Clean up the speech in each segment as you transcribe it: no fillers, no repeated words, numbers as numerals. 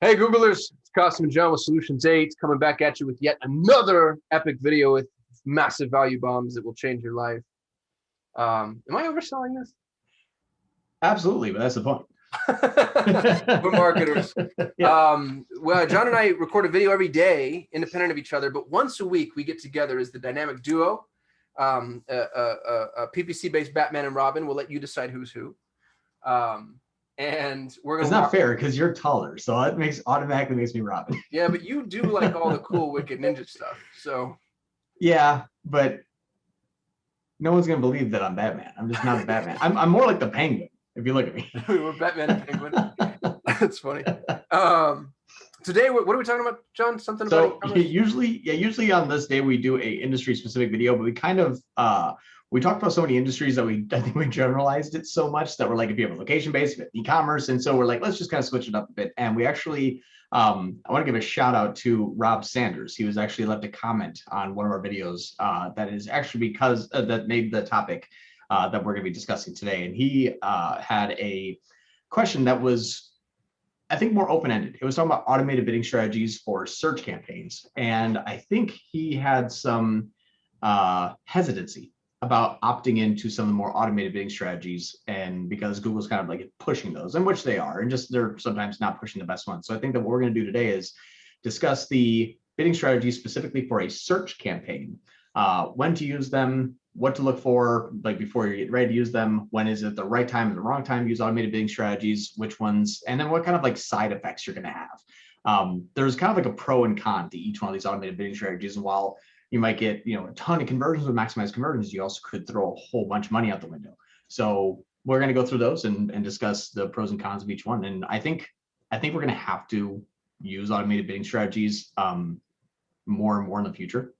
Hey Googlers, it's Kasim and John with Solutions 8 coming back at you with yet another epic video with massive value bombs that will change your life. Am I overselling this? Absolutely, but that's the point. We're marketers. Yeah. Well, John and I record a video every day, independent of each other, but once a week we get together as the dynamic duo, a PPC-based Batman and Robin. We'll let you decide who's who. And we're gonna. It's not fair because you're taller, so it automatically makes me Robin. Yeah, but you do like all the cool wicked ninja stuff, so. Yeah, but no one's gonna believe that I'm Batman. I'm just not Batman. I'm more like the Penguin. If you look at me, we're Batman and Penguin. That's funny. Today, what are we talking about, John? Something about usually on this day we do a industry specific video, but we kind of we talked about so many industries that I think we generalized it so much that we're like, if you have a location based, e-commerce, and so we're like, let's just kind of switch it up a bit. And we actually I want to give a shout out to Rob Sanders. He was actually left a comment on one of our videos that is actually because that made the topic that we're going to be discussing today. And he had a question that was, I think, more open-ended. It was talking about automated bidding strategies for search campaigns. And I think he had some hesitancy about opting into some of the more automated bidding strategies, and because Google's kind of like pushing those, and which they are, and just they're sometimes not pushing the best ones. So I think that what we're going to do today is discuss the bidding strategies specifically for a search campaign, when to use them, what to look for, like before you get ready to use them, when is it the right time and the wrong time to use automated bidding strategies, which ones, and then what kind of like side effects you're going to have. There's kind of like a pro and con to each one of these automated bidding strategies. And while you might get, a ton of conversions with maximized conversions, you also could throw a whole bunch of money out the window. So we're going to go through those and discuss the pros and cons of each one. And I think we're going to have to use automated bidding strategies more and more in the future.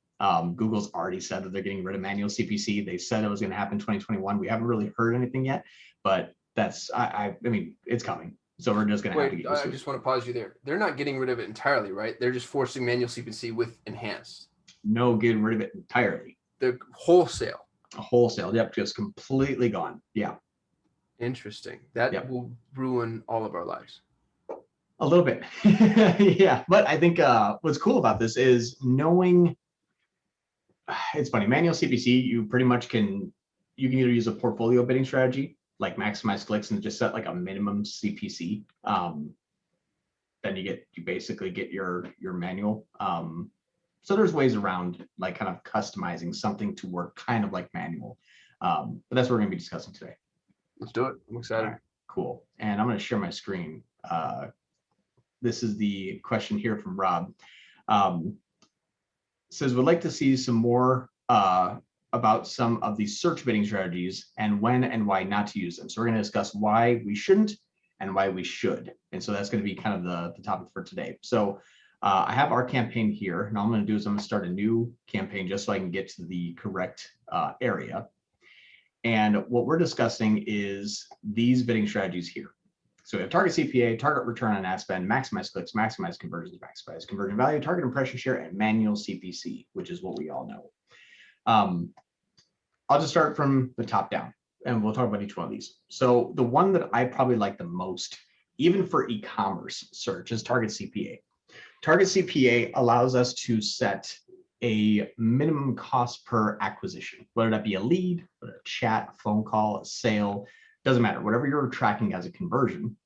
Google's already said that they're getting rid of manual CPC. They said it was going to happen in 2021. We haven't really heard anything yet, but that's, I mean, it's coming. So we're just going to have to get used to it. I just want to pause you there. They're not getting rid of it entirely, right? They're just forcing manual CPC with enhanced. No, getting rid of it entirely. The wholesale. Wholesale, yep, just completely gone. Yeah. Interesting. That will ruin all of our lives. A little bit. Yeah, but I think what's cool about this is knowing. It's funny, manual CPC, you pretty much can either use a portfolio bidding strategy like maximize clicks and just set like a minimum CPC. Then you basically get your manual. So there's ways around like kind of customizing something to work kind of like manual. But that's what we're going to be discussing today. Let's do it. I'm excited. Right, cool. And I'm going to share my screen. This is the question here from Rob. Says, would like to see some more about some of these search bidding strategies and when and why not to use them. So we're going to discuss why we shouldn't and why we should. And so that's going to be kind of the topic for today. So I have our campaign here, and all I'm going to do is I'm going to start a new campaign just so I can get to the correct area. And what we're discussing is these bidding strategies here. So we have target CPA, target return on ad spend, maximize clicks, maximize conversions, maximize conversion value, target impression share, and manual CPC, which is what we all know. I'll just start from the top down, and we'll talk about each one of these. So the one that I probably like the most, even for e-commerce search, is target CPA. Target CPA allows us to set a minimum cost per acquisition, whether that be a lead, a chat, a phone call, a sale, doesn't matter, whatever you're tracking as a conversion,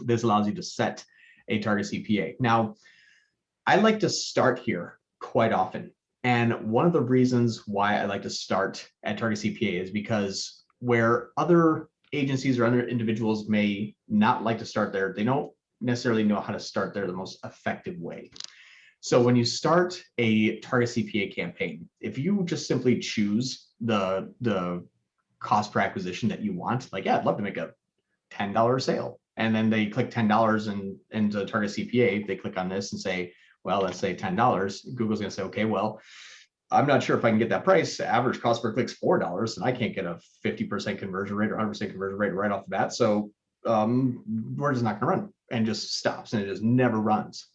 this allows you to set a target CPA. Now, I like to start here quite often. And one of the reasons why I like to start at target CPA is because where other agencies or other individuals may not like to start there, they don't necessarily know how to start there the most effective way. So when you start a target CPA campaign, if you just simply choose the cost per acquisition that you want, like, yeah, I'd love to make a $10 sale. And then they click $10 into target CPA. They click on this and say, well, let's say $10. Google's going to say, okay, well, I'm not sure if I can get that price. Average cost per click is $4, and I can't get a 50% conversion rate or 100% conversion rate right off the bat. So we're just not going to run, and just stops, and it just never runs.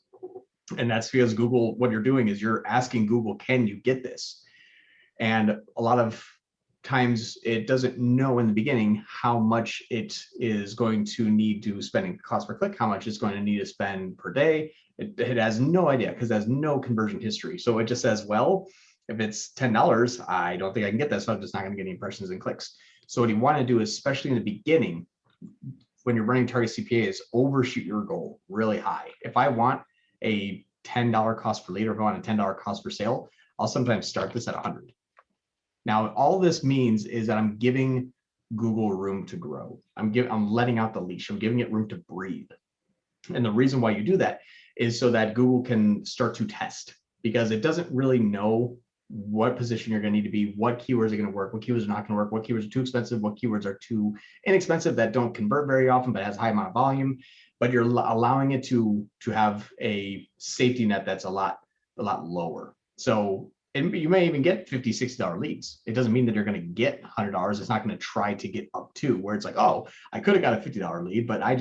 And that's because Google, what you're doing is you're asking Google, can you get this? And a lot of times it doesn't know in the beginning how much it is going to need to spend in cost per click, how much it's going to need to spend per day. It has no idea because it has no conversion history. So it just says, well, if it's $10, I don't think I can get that. So I'm just not going to get any impressions and clicks. So what you want to do, especially in the beginning, when you're running target CPA, is overshoot your goal really high. If I want a $10 cost per lead, or if I want a $10 cost per sale, I'll sometimes start this at 100. Now, all this means is that I'm giving Google room to grow. I'm letting out the leash. I'm giving it room to breathe. And the reason why you do that is so that Google can start to test, because it doesn't really know what position you're going to need to be, what keywords are going to work, what keywords are not going to work, what keywords are too expensive, what keywords are too inexpensive that don't convert very often but has a high amount of volume. But you're allowing it to have a safety net that's a lot lower. So you may even get $50, $60 leads. It doesn't mean that you're going to get $100. It's not going to try to get up to where it's like, oh, I could have got a $50 lead, but I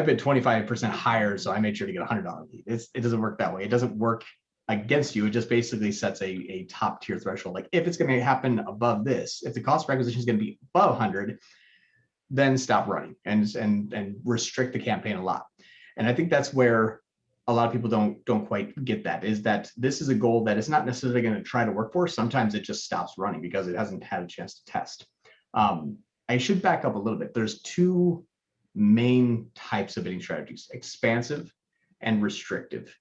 bid 25% higher, so I made sure to get a $100 lead. It doesn't work that way. It doesn't work against you. It just basically sets a top tier threshold. Like if it's going to happen above this, if the cost per acquisition is going to be above 100, then stop running and restrict the campaign a lot. And I think that's where a lot of people don't quite get that, is that this is a goal that is not necessarily going to try to work for. Sometimes it just stops running because it hasn't had a chance to test. I should back up a little bit. There's two main types of bidding strategies: expansive and restrictive.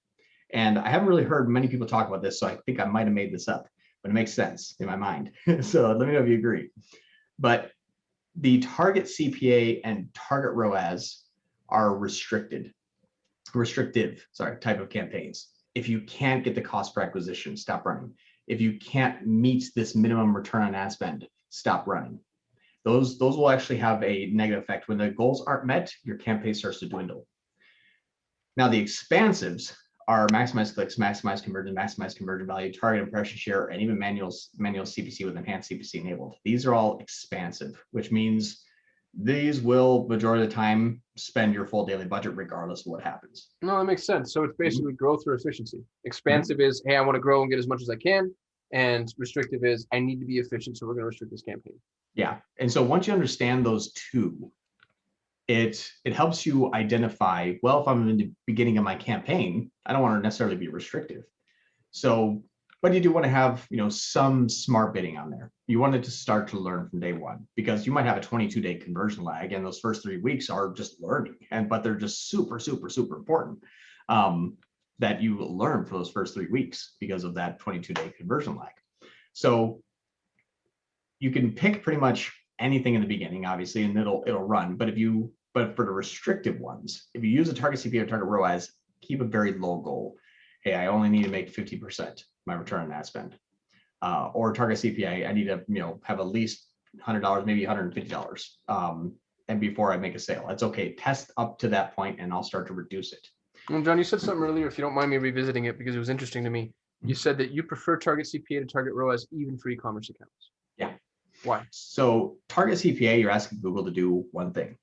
And I haven't really heard many people talk about this, so I think I might have made this up, but it makes sense in my mind. So let me know if you agree. But the target CPA and target ROAS are restrictive type of campaigns. If you can't get the cost per acquisition, stop running. If you can't meet this minimum return on ad spend, stop running. Those will actually have a negative effect. When the goals aren't met, your campaign starts to dwindle. Now the expansives are maximize clicks, maximize conversion value, target impression share, and even manual CPC with enhanced CPC enabled. These are all expansive, which means these will majority of the time spend your full daily budget regardless of what happens. No, that makes sense. So it's basically growth through efficiency. Expansive is, hey, I want to grow and get as much as I can. And restrictive is, I need to be efficient, so we're going to restrict this campaign. Yeah. And so once you understand those two, it helps you identify, well, if I'm in the beginning of my campaign, I don't want to necessarily be restrictive. So, but you do want to have, some smart bidding on there. You want it to start to learn from day one, because you might have a 22-day conversion lag, and those first 3 weeks are just learning, but they're just super, super, super important that you learn for those first 3 weeks because of that 22-day conversion lag. So you can pick pretty much anything in the beginning, obviously, and it'll run. But for the restrictive ones, if you use a target CPA or target ROAS, keep a very low goal. Hey, I only need to make 50% my return on ad spend. Or target CPA, I need to have at least $100, maybe $150. And before I make a sale, that's okay. Test up to that point, and I'll start to reduce it. Well, John, you said something earlier, if you don't mind me revisiting it, because it was interesting to me. You said that you prefer target CPA to target ROAS even for e-commerce accounts. Yeah. Why? So target CPA, you're asking Google to do one thing: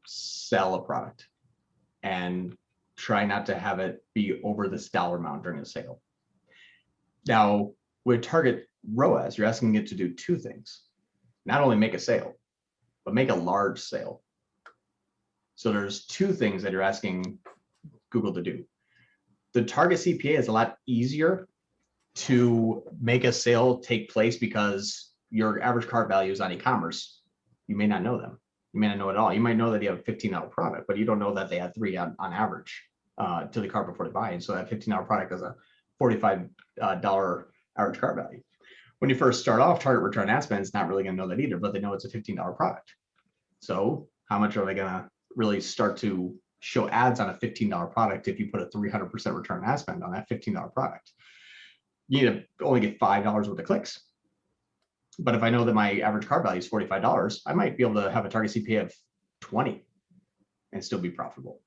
sell a product, and try not to have it be over this dollar amount during the sale. Now, with target ROAS, you're asking it to do two things: not only make a sale, but make a large sale. So there's two things that you're asking Google to do. The target CPA is a lot easier to make a sale take place because your average cart values on e-commerce, you may not know them. You may not know at all. You might know that you have a $15 product, but you don't know that they had 3 on average to the cart before they buy. And so that $15 product is a $45 average cart value. When you first start off, target return ad spend is not really going to know that either, but they know it's a $15 product. So how much are they going to really start to show ads on a $15 product if you put a 300% return on ad spend on that $15 product? You need to only get $5 worth of clicks. But if I know that my average cart value is $45, I might be able to have a target CPA of 20 and still be profitable.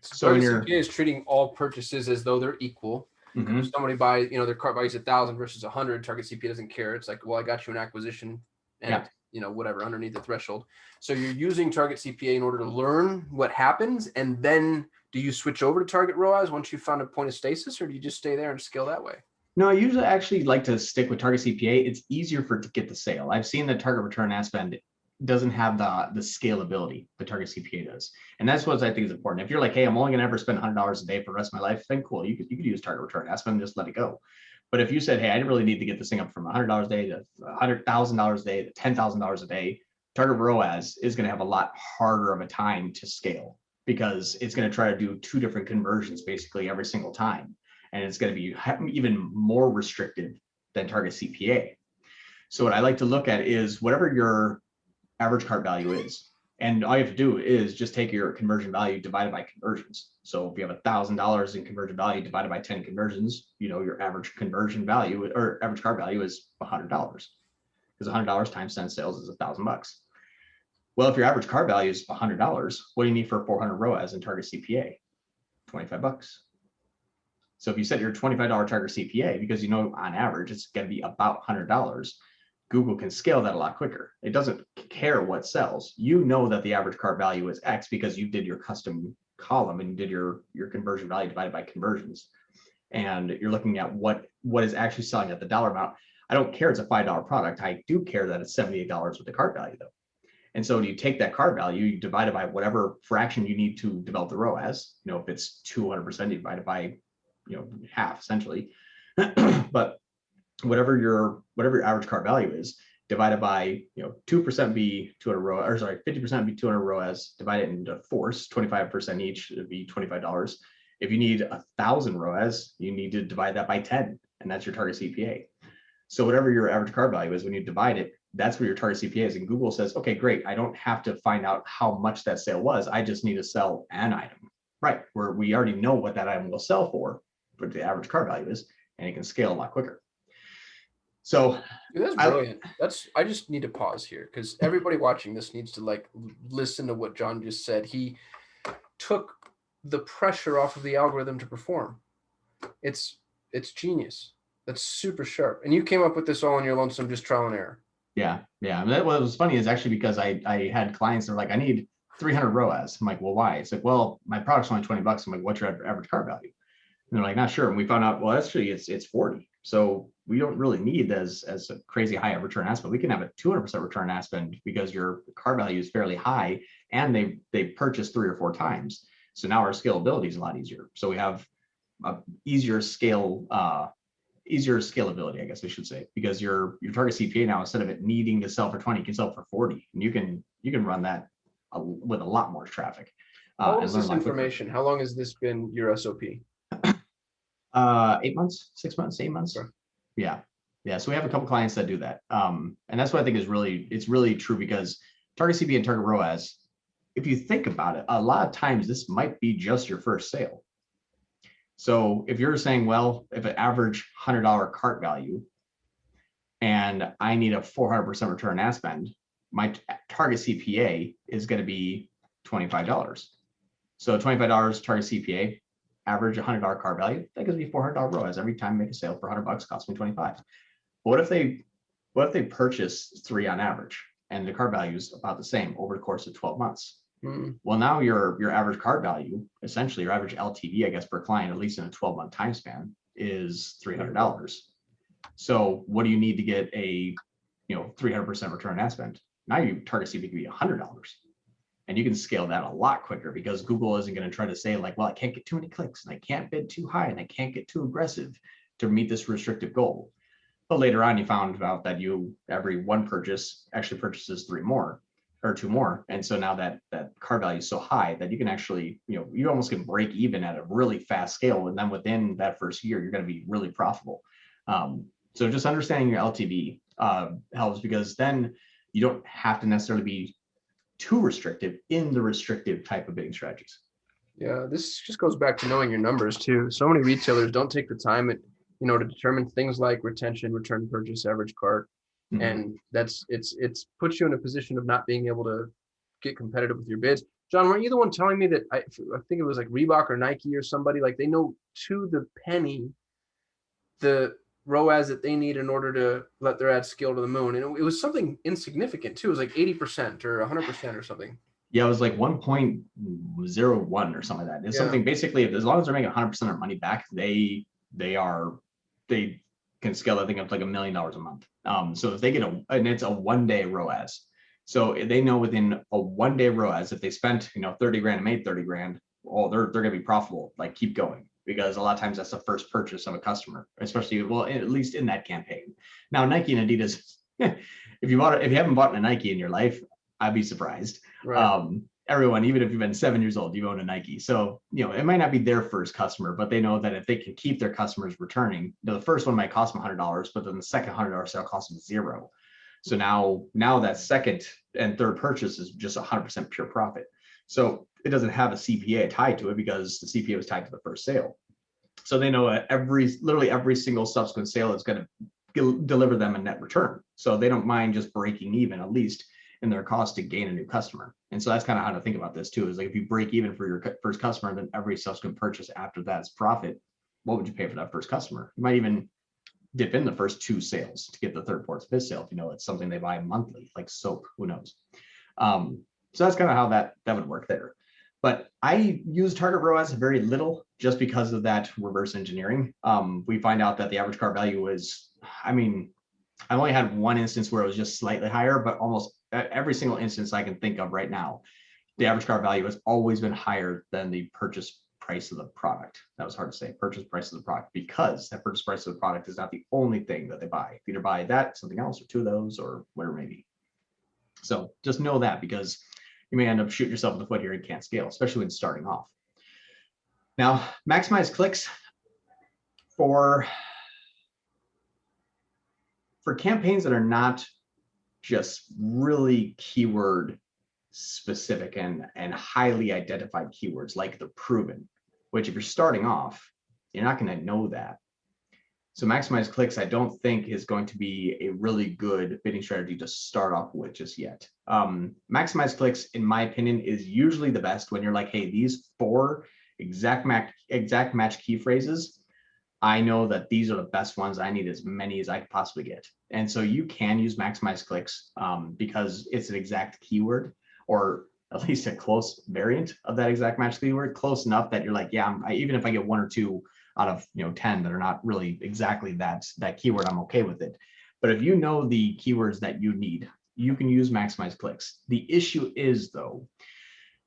So target CPA is treating all purchases as though they're equal. If somebody buys, their cart value is 1,000 versus 100, target CPA doesn't care. It's like, well, I got you an acquisition and whatever underneath the threshold. So you're using target CPA in order to learn what happens, and then do you switch over to target ROAS once you found a point of stasis, or do you just stay there and scale that way? No, I usually actually like to stick with Target CPA. It's easier to get the sale. I've seen the target return ad spend doesn't have the scalability the Target CPA does. And that's what I think is important. If you're like, hey, I'm only gonna ever spend $100 a day for the rest of my life, then cool. You could use target return ad spend and just let it go. But if you said, hey, I didn't really need to get this thing up from $100 a day to $100,000 a day to $10,000 a day, target ROAS is going to have a lot harder of a time to scale because it's going to try to do 2 different conversions basically every single time. And it's going to be even more restrictive than target CPA. So what I like to look at is whatever your average cart value is. And all you have to do is just take your conversion value divided by conversions. So if you have $1,000 in conversion value divided by 10 conversions, your average conversion value or average cart value is $100 because $100 times 10 sales is $1,000. Well, if your average cart value is $100, what do you need for 400 ROAS in target CPA? $25. So if you set your $25 target CPA, because on average it's going to be about $100, Google can scale that a lot quicker. It doesn't care what sells. That the average cart value is X because you did your custom column and you did your conversion value divided by conversions. And you're looking at what is actually selling at the dollar amount. I don't care it's a $5 product. I do care that it's $78 with the cart value though. And so you take that cart value, you divide it by whatever fraction you need to develop the ROAS. If it's 200%, you divide it by half essentially. But whatever your average cart value is, divided by 2% be 200 ROAS, or sorry, 50% be 200 ROAS, divide it into force, 25% each, it'd be $25. If you need 1,000 ROAS, you need to divide that by 10, and that's your target CPA. So whatever your average cart value is, when you divide it, that's where your target CPA is. And Google says, okay, great. I don't have to find out how much that sale was. I just need to sell an item, right? Where we already know what that item will sell for, what the average cart value is, and it can scale a lot quicker. So dude, that's brilliant. I just need to pause here because everybody watching this needs to listen to what John just said. He took the pressure off of the algorithm to perform. It's genius. That's super sharp. And you came up with this all on your lonesome, just trial and error. Yeah. What was funny is actually because I had clients that were like, I need 300 ROAS. I'm like, well, why? It's like, well, my product's only $20. I'm like, what's your average cart value? And they're like, not sure. And we found out, well, actually it's 40. So we don't really need as a crazy high return ad spend. We can have a 200% return ad spend because your cart value is fairly high and they purchased 3 or 4 times. So now our scalability is a lot easier. So we have a easier scalability, I guess I should say, because your target CPA now, instead of it needing to sell for 20, you can sell for 40, and you can run that with a lot more traffic. What is this information? How long has this been your SOP? 8 months, 6 months, 8 months. Sure. Yeah. So we have a couple clients that do that, and that's what I think is really true, because target CPA and target ROAS, if you think about it, a lot of times this might be just your first sale. So if you're saying, well, if an average $100 cart value and I need a 400% return ad spend, my target CPA is going to be $25. So $25 target CPA, average $100 cart value, that gives me $400 ROAS. Every time I make a sale for $100 costs me 25. But what if they purchase 3 on average and the cart value is about the same over the course of 12 months? Well, now your average cart value, essentially your average LTV, I guess, per client, at least in a 12-month time span, is $300. So what do you need to get a 300% return on ad spend? Now your target CPA can be $100, and you can scale that a lot quicker, because Google isn't going to try to say like, well, I can't get too many clicks and I can't bid too high and I can't get too aggressive to meet this restrictive goal. But later on, you found out that every one purchase actually purchases 3 more. Or 2 more. And so now that cart value is so high that you can actually, you almost can break even at a really fast scale. And then within that first year, you're going to be really profitable. So just understanding your LTV helps, because then you don't have to necessarily be too restrictive in the restrictive type of bidding strategies. Yeah, this just goes back to knowing your numbers too. So many retailers don't take the time to determine things like retention, return purchase, average cart. And it's puts you in a position of not being able to get competitive with your bids. John, weren't you the one telling me that I think it was like Reebok or Nike or somebody, like they know to the penny the ROAS that they need in order to let their ads scale to the moon? And it was something insignificant too. It was like 80% or 100% or something. Yeah, it was like 1.01 or something like that. It's something basically, as long as they're making 100% of their money back, they can scale that thing up to like $1 million a month. So if they get and it's a 1-day ROAS. So they know within a 1-day ROAS, if they spent, 30 grand and made 30 grand, oh, they're going to be profitable, like keep going, because a lot of times that's the first purchase of a customer, especially, well, at least in that campaign. Now, Nike and Adidas, if you haven't bought a Nike in your life, I'd be surprised. Right. Everyone, even if you've been 7 years old, you own a Nike. So, it might not be their first customer, but they know that if they can keep their customers returning, the first one might cost them $100, but then the second $100 sale costs them $0. So now that second and third purchase is just 100% pure profit. So it doesn't have a CPA tied to it because the CPA was tied to the first sale. So they know literally every single subsequent sale is going to deliver them a net return. So they don't mind just breaking even, at least in their cost, to gain a new customer. And so that's kind of how to think about this too, is like if you break even for your first customer, then every subsequent purchase after that is profit. What would you pay for that first customer? You might even dip in the first 2 sales to get the third, fourth, fifth sale. If it's something they buy monthly, like soap, who knows? So that's kind of how that would work there. But I use target ROAS very little just because of that reverse engineering. We find out that the average cart value is, I've only had one instance where it was just slightly higher, but almost every single instance I can think of right now, the average cart value has always been higher than the purchase price of the product. That was hard to say, purchase price of the product, because that purchase price of the product is not the only thing that they buy. Either buy that, something else, or 2 of those, or whatever it may be. So just know that, because you may end up shooting yourself in the foot here and can't scale, especially when starting off. Now, maximize clicks for campaigns that are not just really keyword specific and highly identified keywords, like the proven, which if you're starting off, you're not going to know that. So maximize clicks, I don't think is going to be a really good bidding strategy to start off with just yet. Maximize clicks, in my opinion, is usually the best when you're like, hey, these 4 exact match key phrases, I know that these are the best ones. I need as many as I could possibly get. And so you can use maximize clicks because it's an exact keyword, or at least a close variant of that exact match keyword, close enough that you're like, yeah, even if I get 1 or 2 out of 10 that are not really exactly that keyword, I'm okay with it. But if you know the keywords that you need, you can use maximize clicks. The issue is, though,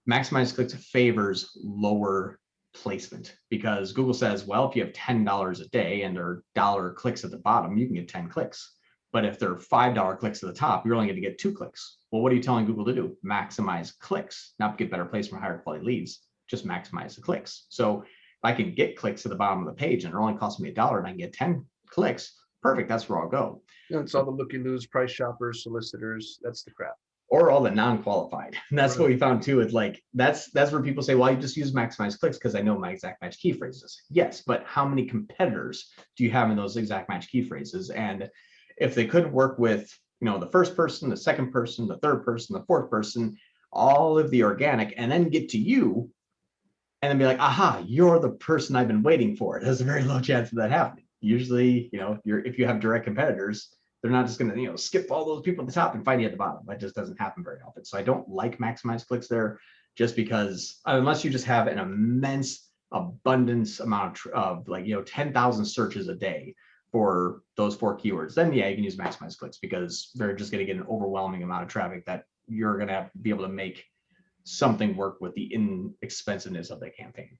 maximize clicks favors lower placement, because Google says, well, if you have $10 a day and there are dollar clicks at the bottom, you can get 10 clicks. But if there are $5 clicks at the top, you're only going to get 2 clicks. Well, what are you telling Google to do? Maximize clicks, not get better placement, higher quality leads, just maximize the clicks. So if I can get clicks to the bottom of the page and it only costs me $1 and I can get 10 clicks, perfect, that's where I'll go. It's all the looky-loos, price shoppers, solicitors, that's the crap. Or all the non-qualified. And that's what we found too. It's like, that's where people say, well, I just use maximize clicks because I know my exact match key phrases. Yes, but how many competitors do you have in those exact match key phrases? And if they couldn't work with, the first person, the second person, the third person, the fourth person, all of the organic, and then get to you and then be like, aha, you're the person I've been waiting for. There's a very low chance of that happening. Usually, if you have direct competitors, they're not just going to, skip all those people at the top and find you at the bottom. That just doesn't happen very often. So I don't like maximize clicks there, just because unless you just have an immense abundance amount of 10,000 searches a day for those 4 keywords, then yeah, you can use maximize clicks, because they're just going to get an overwhelming amount of traffic that you're going to have to be able to make something work with the inexpensiveness of the campaign.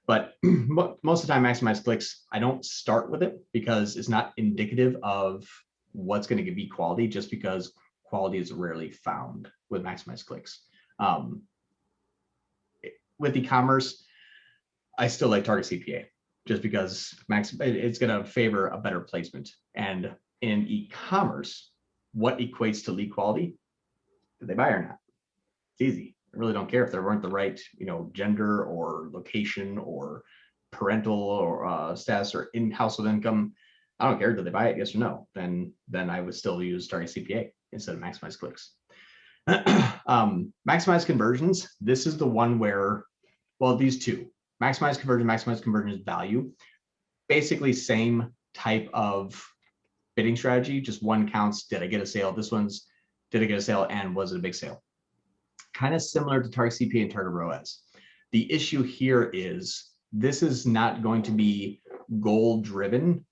But most of the time, maximize clicks, I don't start with it because it's not indicative of what's going to be quality, just because quality is rarely found with maximize clicks. With e-commerce, I still like Target CPA, just because it's going to favor a better placement. And in e-commerce, what equates to lead quality? Did they buy or not? It's easy. I really don't care if there weren't the right, gender or location or parental or status or household income. I don't care. Did they buy it? Yes or no? Then I would still use Target CPA instead of maximize clicks. Maximize conversions. This is the one where, well, these 2, maximize conversions value, basically same type of bidding strategy. Just one counts, did I get a sale? This one's, did I get a sale and was it a big sale? Kind of similar to Target CPA and Target ROAS. The issue here is this is not going to be goal driven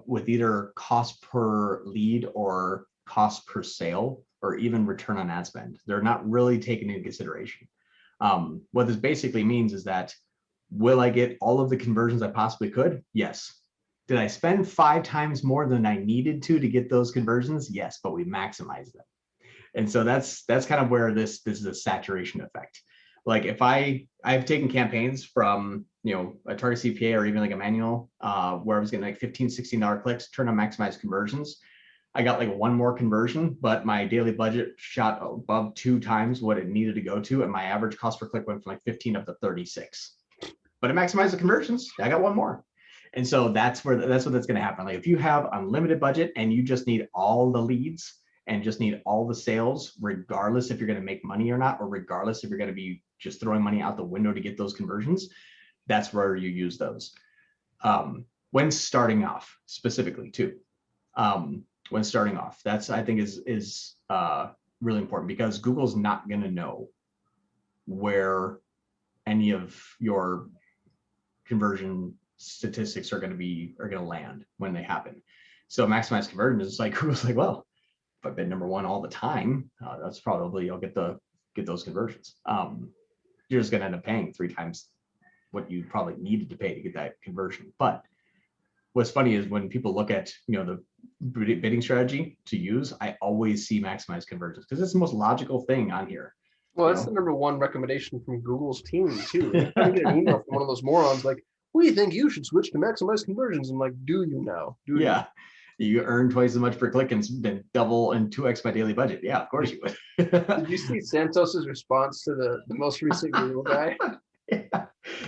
with either cost per lead or cost per sale, or even return on ad spend. They're not really taken into consideration. What this basically means is that, will I get all of the conversions I possibly could? Yes. Did I spend 5 times more than I needed to get those conversions? Yes, but we maximize them. And so that's kind of where this is a saturation effect. Like if I've taken campaigns from, a Target CPA or even like a manual where I was getting like $15, $16 clicks, turn on maximize conversions. I got like 1 more conversion, but my daily budget shot above 2 times what it needed to go to. And my average cost per click went from like 15 up to 36. But it maximized the conversions. I got 1 more. And so that's what that's going to happen. Like if you have unlimited budget and you just need all the leads and just need all the sales, regardless if you're going to make money or not, or regardless if you're going to be just throwing money out the window to get those conversions, that's where you use those. When starting off specifically too. When starting off, that's, I think is really important, because Google's not going to know where any of your conversion statistics are going to land when they happen. So maximize conversion is like, Google's like, well, if I've been number 1 all the time, that's probably, you'll get those conversions. You're just going to end up paying 3 times what you probably needed to pay to get that conversion. But what's funny is when people look at, the bidding strategy to use, I always see maximize conversions because it's the most logical thing on here. Well, that's the number 1 recommendation from Google's team too. Anytime you get an email from one of those morons like, we think you should switch to maximize conversions. I'm like, do you now? Yeah. You earn twice as much per click and then double and 2x my daily budget. Yeah, of course you would. Did you see Santos's response to the most recent Google guy? Yeah.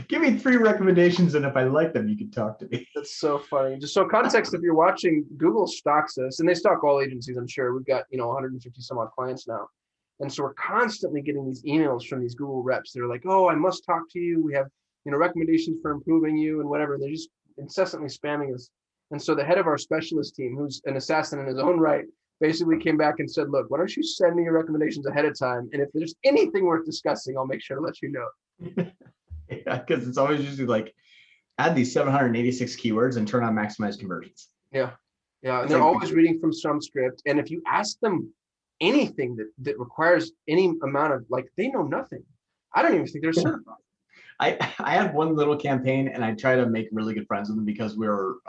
Give me 3 recommendations, and if I like them, you can talk to me. That's so funny. Just so context, if you're watching, Google stocks us, and they stock all agencies, I'm sure. We've got 150 some odd clients now. And so we're constantly getting these emails from these Google reps. They're like, oh, I must talk to you. We have recommendations for improving you and whatever. They're just incessantly spamming us. And so the head of our specialist team, who's an assassin in his own right, basically came back and said, look, why don't you send me your recommendations ahead of time? And if there's anything worth discussing, I'll make sure to let you know. Yeah, because it's always usually like, add these 786 keywords and turn on maximize conversions. Yeah. And they're always reading from some script. And if you ask them anything that requires any amount of, they know nothing. I don't even think they're certified. I had one little campaign, and I try to make really good friends with them because we were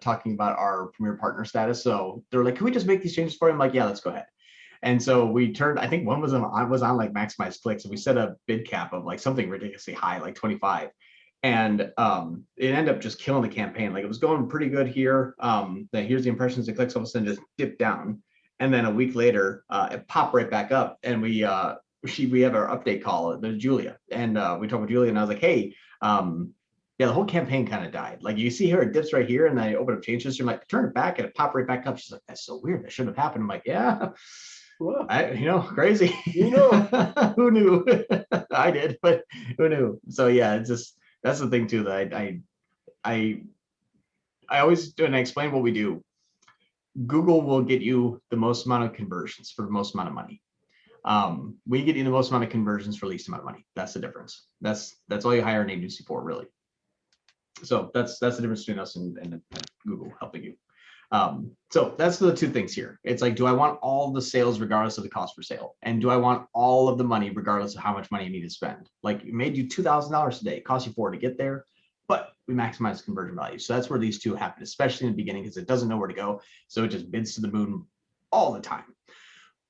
talking about our premier partner status. So they're like, can we just make these changes for you? I'm like, yeah, let's go ahead. And so we turned, I think one was on like maximize clicks, and we set a bid cap of like something ridiculously high, like 25. And it ended up just killing the campaign. Like it was going pretty good here. Then here's the impressions and clicks, all of a sudden just dipped down. And then a week later, it popped right back up. And we have our update call, there's Julia. And we talked with Julia, and I was like, hey, yeah, the whole campaign kind of died. Like you see here, it dips right here, and then I open up change history. I'm like, turn it back, and it popped right back up. She's like, that's so weird. That shouldn't have happened. I'm like, yeah. Well, crazy. Who knew? I did, but who knew? So yeah, it's just, that's the thing too, that I always do, and I explain what we do. Google will get you the most amount of conversions for the most amount of money. We get you the most amount of conversions for the least amount of money. That's the difference. That's all you hire an agency for, really. So that's the difference between us and Google helping you. So that's the 2 things here. It's like, do I want all the sales regardless of the cost per sale? And do I want all of the money regardless of how much money you need to spend? Like it made you $2,000 a day, it cost you $4 to get there, but we maximize the conversion value. So that's where these 2 happen, especially in the beginning, because it doesn't know where to go. So it just bids to the moon all the time.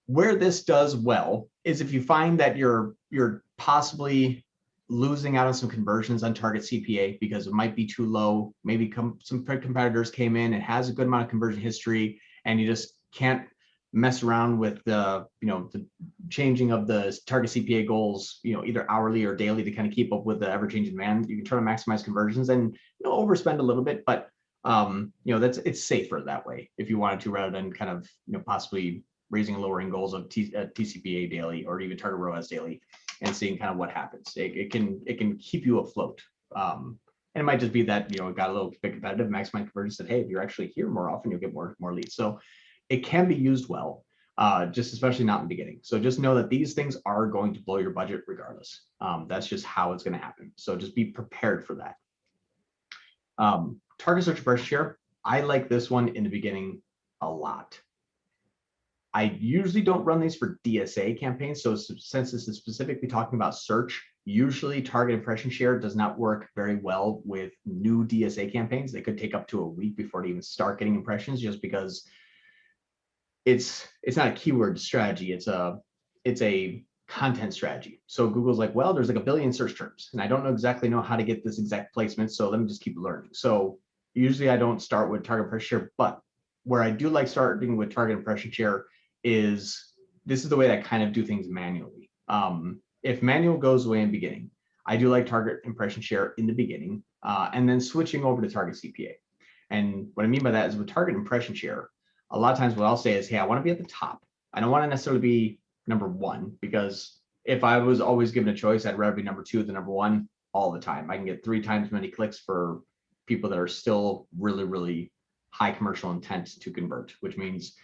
Where this does well is if you find that you're possibly losing out on some conversions on Target CPA because it might be too low. Maybe some competitors came in and has a good amount of conversion history, and you just can't mess around with the changing of the Target CPA goals, either hourly or daily to kind of keep up with the ever-changing demand. You can try to maximize conversions and overspend a little bit, but it's safer that way if you wanted to, rather than kind of possibly raising and lowering goals of TCPA daily or even Target ROAS daily, and seeing kind of what happens. It can keep you afloat. And it might just be that, it got a little bit competitive, maximize conversion, said, hey, if you're actually here more often, you'll get more leads. So it can be used well, just especially not in the beginning. So just know that these things are going to blow your budget regardless. That's just how it's going to happen. So just be prepared for that. Target search impression share. I like this one in the beginning a lot. I usually don't run these for DSA campaigns. So since this is specifically talking about search, usually target impression share does not work very well with new DSA campaigns. They could take up to a week before they even start getting impressions, just because it's not a keyword strategy. It's a content strategy. So Google's like, well, there's like a billion search terms and I don't exactly know how to get this exact placement. So let me just keep learning. So usually I don't start with target impression share, but where I do like starting with target impression share is this is the way that I kind of do things manually. If manual goes away in the beginning, I do like target impression share in the beginning, and then switching over to Target CPA. And what I mean by that is with target impression share, a lot of times what I'll say is, hey, I want to be at the top. I don't want to necessarily be number one, because if I was always given a choice, I'd rather be number two than number one all the time. I can get 3 times many clicks for people that are still really, really high commercial intent to convert, which means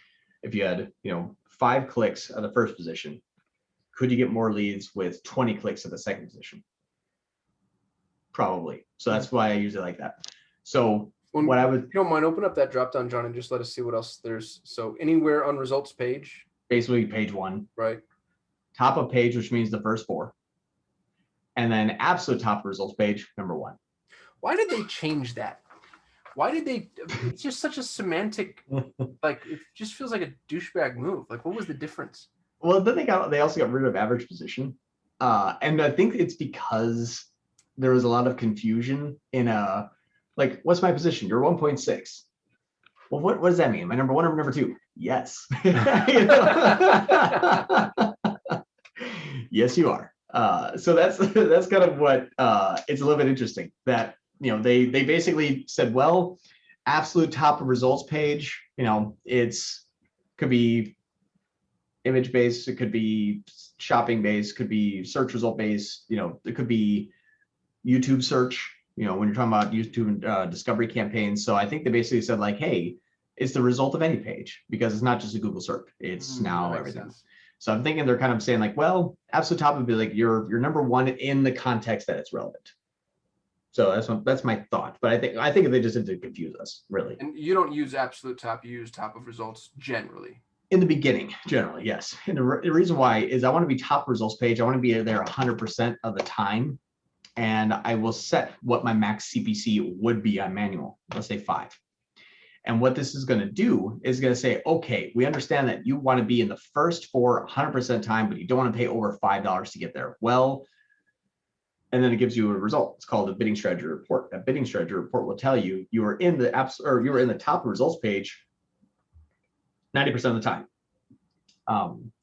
if you had, 5 clicks at the first position, could you get more leads with 20 clicks at the second position? Probably. So that's why I usually like that. So what I would, if you don't mind, open up that drop down, John, and just let us see what else there's. So anywhere on results page, basically page 1, right? Top of page, which means the first 4, and then absolute top of results page, number 1. Why did they change that? Why did they? It's just such a semantic, like it just feels like a douchebag move. Like, what was the difference? Well, then they also got rid of average position, and I think it's because there was a lot of confusion in like, what's my position? You're 1.6. Well, what does that mean? Am I number 1 or number 2? Yes. Yes, you are. So that's kind of what it's a little bit interesting that they basically said, well, absolute top of results page, it's could be image based, it could be shopping based, could be search result based, it could be YouTube search, when you're talking about YouTube discovery campaigns. So I think they basically said like, hey, it's the result of any page, because it's not just a Google search, it's now everything. Sense. So I'm thinking they're kind of saying like, well, absolute top would be like you're number 1 in the context that it's relevant. So that's my thought. But I think they just did to confuse us, really. And you don't use absolute top, you use top of results generally. In the beginning, generally, yes. And the reason why is I want to be top results page. I want to be there 100% of the time. And I will set what my max CPC would be on manual, let's say 5. And what this is going to do is going to say, okay, we understand that you want to be in the first 4 100% of the time, but you don't want to pay over $5 to get there. Well, and then it gives you a result. It's called a bidding strategy report. That bidding strategy report will tell you you are in the apps, or you were in the top results page 90% of the time.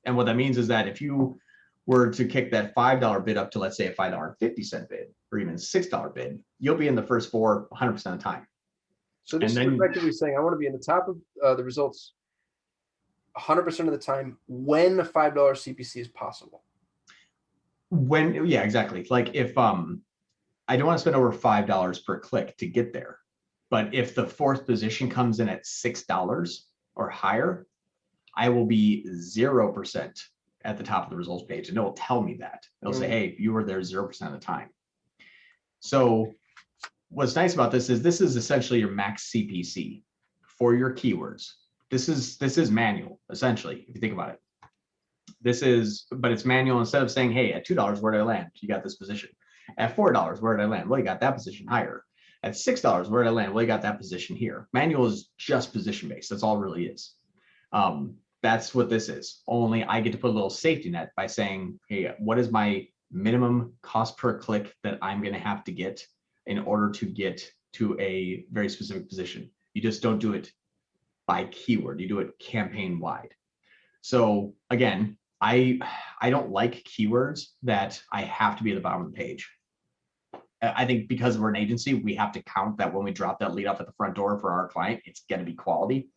And what that means is that if you were to kick that $5 bid up to, let's say, a $5.50 bid or even $6 bid, you'll be in the first 4 100% of the time. So this is effectively saying I want to be in the top of the results 100% of the time when a $5 CPC is possible. Yeah, exactly. Like if I don't want to spend over $5 per click to get there, but if the 4th position comes in at $6 or higher, I will be 0% at the top of the results page, and it will tell me that. It'll say, hey, you were there 0% of the time. So what's nice about this is essentially your max CPC for your keywords. This is manual, essentially, if you think about it. But it's manual. Instead of saying, hey, at $2, where did I land? You got this position. At $4, where did I land? Well, you got that position higher. At $6, where did I land? Well, you got that position here. Manual is just position based. That's all it really is. That's what this is. Only I get to put a little safety net by saying, hey, what is my minimum cost per click that I'm going to have to get in order to get to a very specific position? You just don't do it by keyword. You do it campaign wide. So again, I don't like keywords that I have to be at the bottom of the page. I think because we're an agency, we have to count that when we drop that lead off at the front door for our client, it's going to be quality.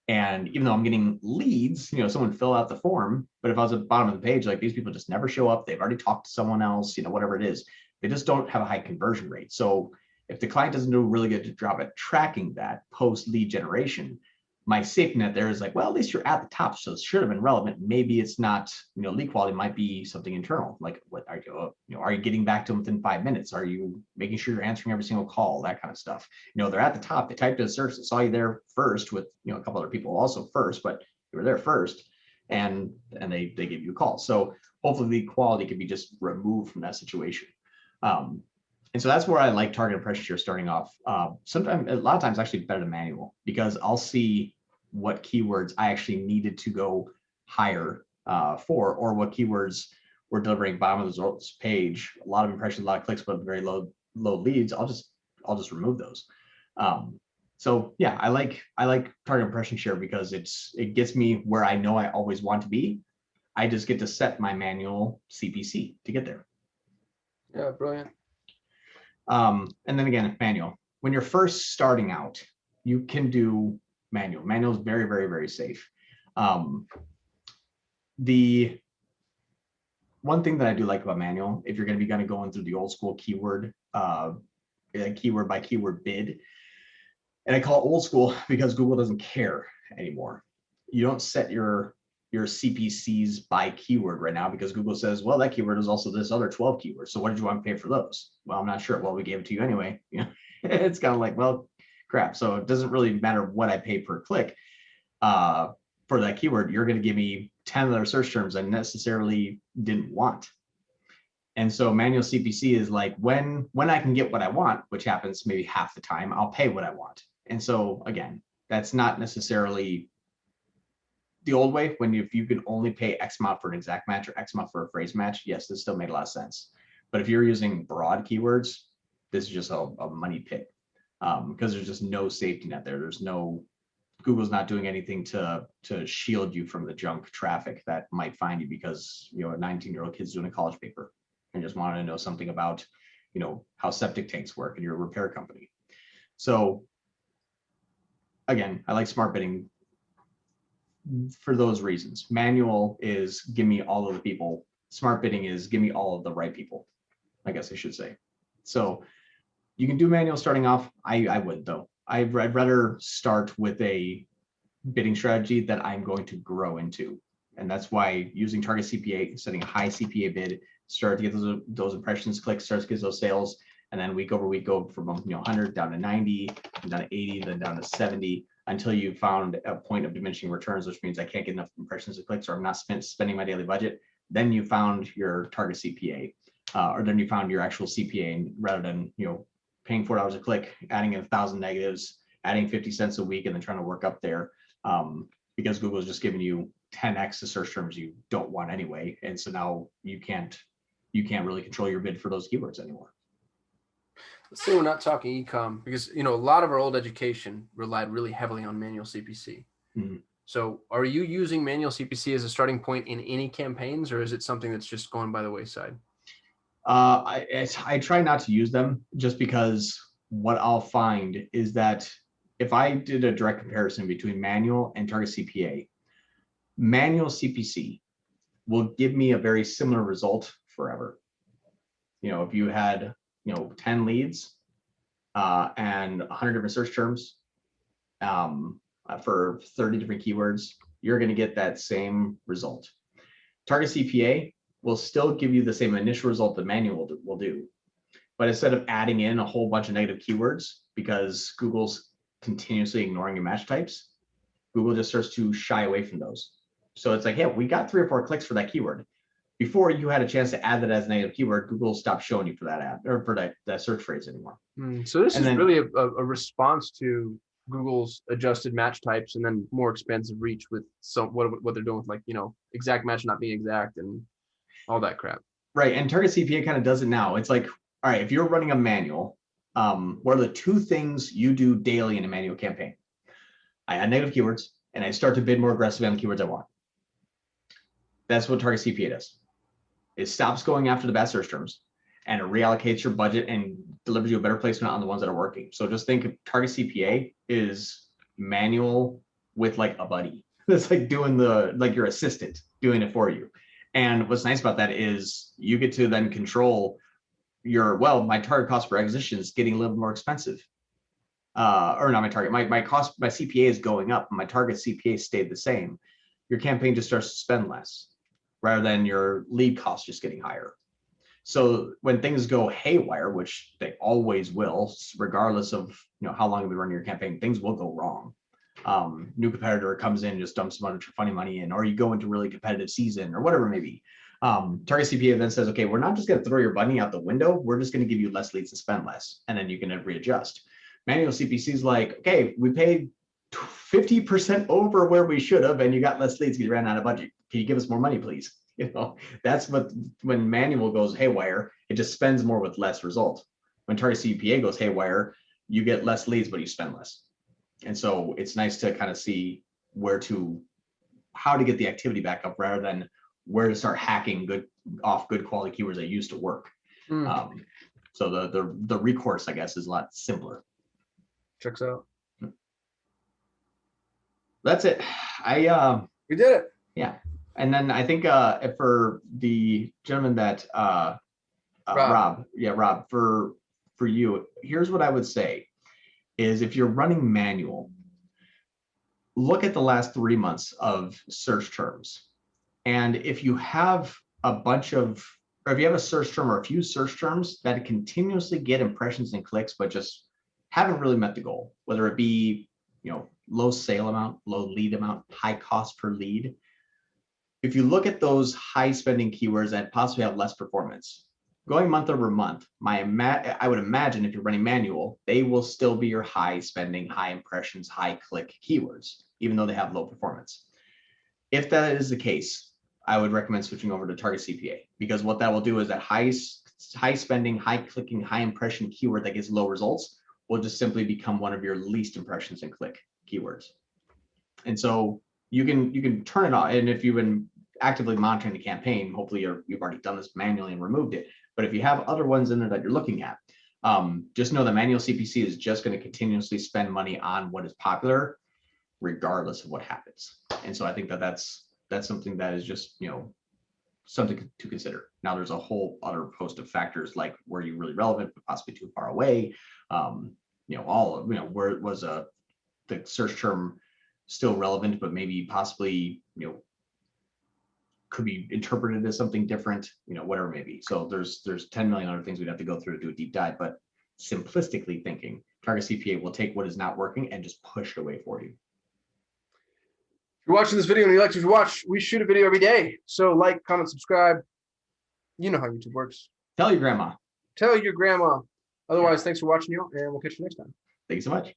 And even though I'm getting leads, someone fill out the form, but if I was at the bottom of the page, like these people just never show up, they've already talked to someone else, whatever it is, they just don't have a high conversion rate. So if the client doesn't do a really good job at tracking that post lead generation, my safety net there is like, well, at least you're at the top, so it should have been relevant. Maybe it's not, lead quality might be something internal. Like, what are you, are you getting back to them within 5 minutes? Are you making sure you're answering every single call? That kind of stuff. They're at the top. They typed in a search. They saw you there first with, a couple other people also first, but you were there first, and they give you a call. So hopefully the quality can be just removed from that situation. And so that's where I like target impression share starting off. Sometimes, a lot of times, actually better than manual, because I'll see what keywords I actually needed to go higher for, or what keywords were delivering bottom of the results page, a lot of impressions, a lot of clicks, but very low leads. I'll just remove those. So yeah, I like target impression share because it gets me where I know I always want to be. I just get to set my manual CPC to get there. Yeah, brilliant. And then again, manual. When you're first starting out, you can do manual. Manual is very, very, very safe. The one thing that I do like about manual, if you're going to be going through the old school keyword by keyword bid, and I call it old school because Google doesn't care anymore. You don't set your CPCs by keyword right now because Google says, well, that keyword is also this other 12 keywords. So what did you want to pay for those? Well, I'm not sure. Well, we gave it to you anyway. It's kind of like, well, crap. So it doesn't really matter what I pay per click for that keyword. You're going to give me 10 other search terms I necessarily didn't want. And so manual CPC is like when I can get what I want, which happens maybe half the time, I'll pay what I want. And so again, that's not necessarily the old way. If you can only pay X amount for an exact match or X amount for a phrase match, yes, this still made a lot of sense. But if you're using broad keywords, this is just a money pit because there's just no safety net there. Google's not doing anything to shield you from the junk traffic that might find you because a 19-year-old kid's doing a college paper and just wanted to know something about how septic tanks work and you're a repair company. So again, I like smart bidding for those reasons. Manual is give me all of the people. Smart bidding is give me all of the right people, I guess I should say. So you can do manual starting off. I wouldn't though. I'd rather start with a bidding strategy that I'm going to grow into. And that's why using Target Cpa, setting a high CPA bid, start to get those impressions, clicks, starts to get those sales. And then week over week, go from 100 down to 90, down to 80, then down to 70, until you found a point of diminishing returns, which means I can't get enough impressions and clicks, or I'm not spending my daily budget. Then you found your target CPA, or then you found your actual CPA, and rather than paying $4 a click, adding in 1,000 negatives, adding 50 cents a week, and then trying to work up there, because Google is just giving you 10x the search terms you don't want anyway, and so now you can't really control your bid for those keywords anymore. Let's say we're not talking e-com because a lot of our old education relied really heavily on manual CPC. Mm-hmm. So are you using manual CPC as a starting point in any campaigns, or is it something that's just going by the wayside? I try not to use them just because what I'll find is that if I did a direct comparison between manual and Target Cpa, manual CPC will give me a very similar result forever. If you had 10 leads and 100 different search terms for 30 different keywords, you're going to get that same result. Target Cpa will still give you the same initial result that manual will do, but instead of adding in a whole bunch of negative keywords because Google's continuously ignoring your match types, Google just starts to shy away from those. So it's like, hey, we got 3 or 4 clicks for that keyword. Before you had a chance to add that as a negative keyword, Google stopped showing you for that ad or for that search phrase anymore. So this is really a response to Google's adjusted match types and then more expansive reach with what they're doing with, like, exact match not being exact and all that crap. Right. And Target CPA kind of does it now. It's like, all right, if you're running a manual, what are the 2 things you do daily in a manual campaign? I add negative keywords and I start to bid more aggressively on the keywords I want. That's what Target CPA does. It stops going after the bad search terms and it reallocates your budget and delivers you a better placement on the ones that are working. So just think of Target CPA is manual with like a buddy. That's like doing your assistant doing it for you. And what's nice about that is you get to then control my target cost per acquisition is getting a little more expensive. or not my target, my cost, my CPA is going up, my target CPA stayed the same, your campaign just starts to spend less rather than your lead cost just getting higher. So when things go haywire, which they always will, regardless of how long we run your campaign, things will go wrong. New competitor comes in, just dumps a bunch of funny money in, or you go into really competitive season or whatever it may be. Target CPA then says, okay, we're not just going to throw your money out the window. We're just going to give you less leads to spend less. And then you can readjust. Manual CPC is like, okay, we paid 50% over where we should have, and you got less leads because you ran out of budget. Can you give us more money, please? That's what, when manual goes haywire, it just spends more with less result. When target CPA goes haywire, you get less leads, but you spend less. And so it's nice to kind of see how to get the activity back up rather than where to start hacking good quality keywords that used to work. So the recourse, I guess, is a lot simpler. Checks out. That's it. We did it. Yeah. And then I think for the gentleman that Rob, for you, here's what I would say is, if you're running manual, look at the last 3 months of search terms. And if you have if you have a search term or a few search terms that continuously get impressions and clicks, but just haven't really met the goal, whether it be, low sale amount, low lead amount, high cost per lead. If you look at those high spending keywords that possibly have less performance, going month over month, I would imagine if you're running manual, they will still be your high spending, high impressions, high click keywords, even though they have low performance. If that is the case, I would recommend switching over to Target CPA, because what that will do is that high spending, high clicking, high impression keyword that gets low results will just simply become one of your least impressions and click keywords. And so you can turn it on. And if you've been actively monitoring the campaign, hopefully you've already done this manually and removed it. But if you have other ones in there that you're looking at, just know that manual CPC is just going to continuously spend money on what is popular, regardless of what happens. And so I think that's something that is just, something to consider. Now there's a whole other host of factors, like were you really relevant, but possibly too far away? Where it was the search term still relevant, but maybe possibly, could be interpreted as something different, whatever it may be. So there's 10 million other things we'd have to go through to do a deep dive, but simplistically thinking, Target CPA will take what is not working and just push it away for you. If you're watching this video and you like to watch, we shoot a video every day. So like, comment, subscribe. You know how YouTube works. Tell your grandma. Tell your grandma. Otherwise, thanks for watching, you, and we'll catch you next time. Thank you so much.